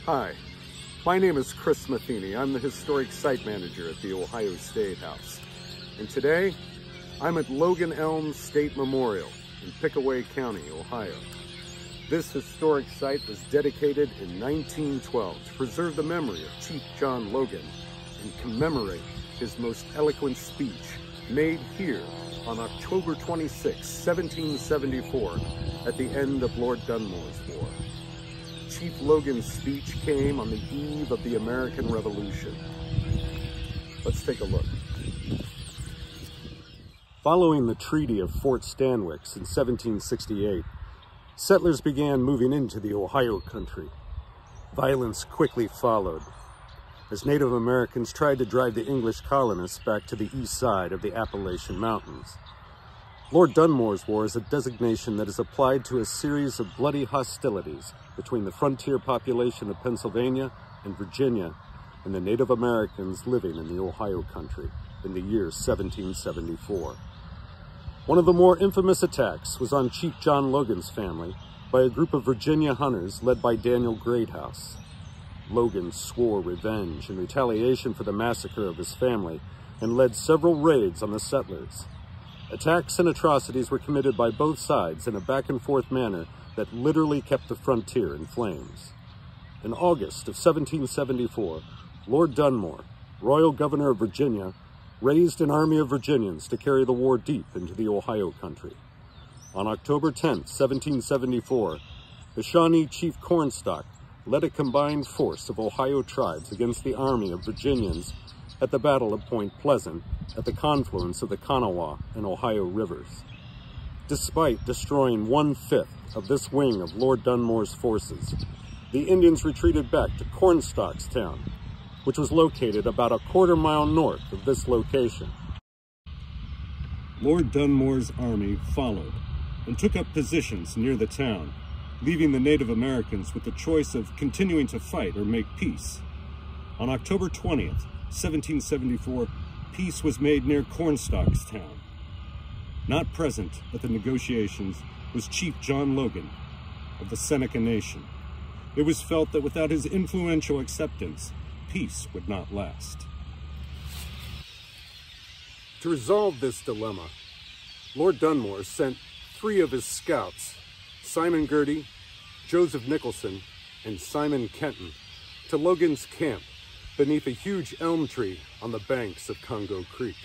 Hi, my name is Chris Matheny. I'm the Historic Site Manager at the Ohio State House. And today, I'm at Logan Elm State Memorial in Pickaway County, Ohio. This historic site was dedicated in 1912 to preserve the memory of Chief John Logan and commemorate his most eloquent speech made here on October 26, 1774, at the end of Lord Dunmore's War. Chief Logan's speech came on the eve of the American Revolution. Let's take a look. Following the Treaty of Fort Stanwix in 1768, settlers began moving into the Ohio country. Violence quickly followed, as Native Americans tried to drive the English colonists back to the east side of the Appalachian Mountains. Lord Dunmore's War is a designation that is applied to a series of bloody hostilities between the frontier population of Pennsylvania and Virginia and the Native Americans living in the Ohio country in the year 1774. One of the more infamous attacks was on Chief John Logan's family by a group of Virginia hunters led by Daniel Greathouse. Logan swore revenge in retaliation for the massacre of his family and led several raids on the settlers. Attacks and atrocities were committed by both sides in a back-and-forth manner that literally kept the frontier in flames. In August of 1774, Lord Dunmore, Royal Governor of Virginia, raised an army of Virginians to carry the war deep into the Ohio country. On October 10, 1774, the Shawnee Chief Cornstalk led a combined force of Ohio tribes against the army of Virginians at the Battle of Point Pleasant at the confluence of the Kanawha and Ohio rivers. Despite destroying 1/5 of this wing of Lord Dunmore's forces, the Indians retreated back to Cornstalk's town, which was located about a quarter-mile north of this location. Lord Dunmore's army followed and took up positions near the town, leaving the Native Americans with the choice of continuing to fight or make peace. On October 20th, 1774, peace was made near Cornstalk's town. Not present at the negotiations was Chief John Logan of the Seneca Nation. It was felt that without his influential acceptance, peace would not last. To resolve this dilemma, Lord Dunmore sent 3 of his scouts, Simon Girty, Joseph Nicholson, and Simon Kenton, to Logan's camp beneath a huge elm tree on the banks of Congo Creek.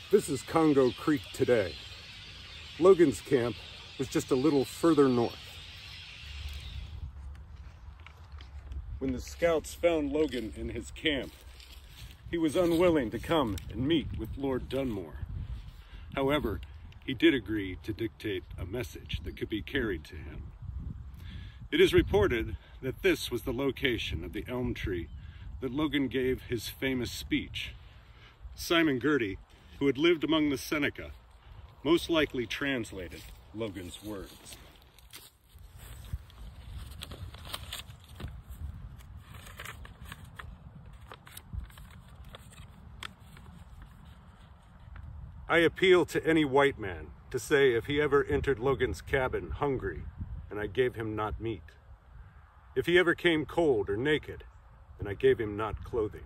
This is Congo Creek today. Logan's camp was just a little further north. When the scouts found Logan in his camp, he was unwilling to come and meet with Lord Dunmore. However, he did agree to dictate a message that could be carried to him. It is reported that this was the location of the elm tree that Logan gave his famous speech. Simon Girty, who had lived among the Seneca, most likely translated Logan's words. I appeal to any white man to say if he ever entered Logan's cabin hungry, and I gave him not meat. If he ever came cold or naked, and I gave him not clothing.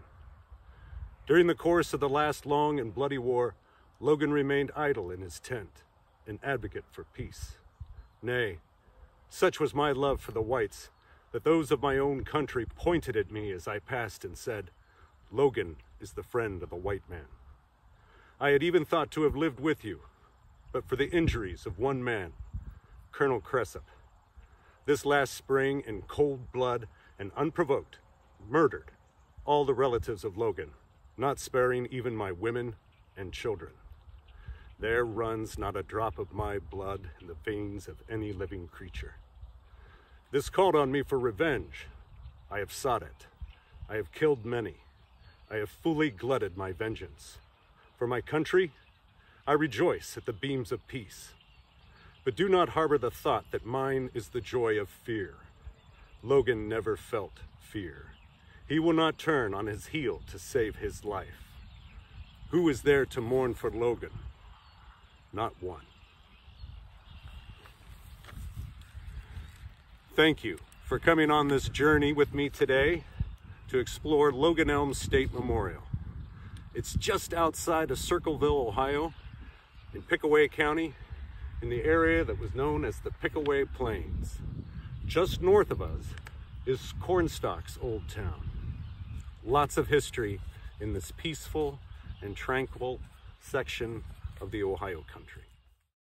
During the course of the last long and bloody war, Logan remained idle in his tent, an advocate for peace. Nay, such was my love for the whites that those of my own country pointed at me as I passed and said, "Logan is the friend of the white man." I had even thought to have lived with you, but for the injuries of one man, Colonel Cressup. This last spring, in cold blood and unprovoked, murdered all the relatives of Logan, not sparing even my women and children. There runs not a drop of my blood in the veins of any living creature. This called on me for revenge. I have sought it. I have killed many. I have fully glutted my vengeance. For my country, I rejoice at the beams of peace. But do not harbor the thought that mine is the joy of fear. Logan never felt fear. He will not turn on his heel to save his life. Who is there to mourn for Logan? Not one. Thank you for coming on this journey with me today to explore Logan State Memorial. It's just outside of Circleville, Ohio, in Pickaway County, in the area that was known as the Pickaway Plains. Just north of us is Cornstalk's old town. Lots of history in this peaceful and tranquil section of the Ohio country.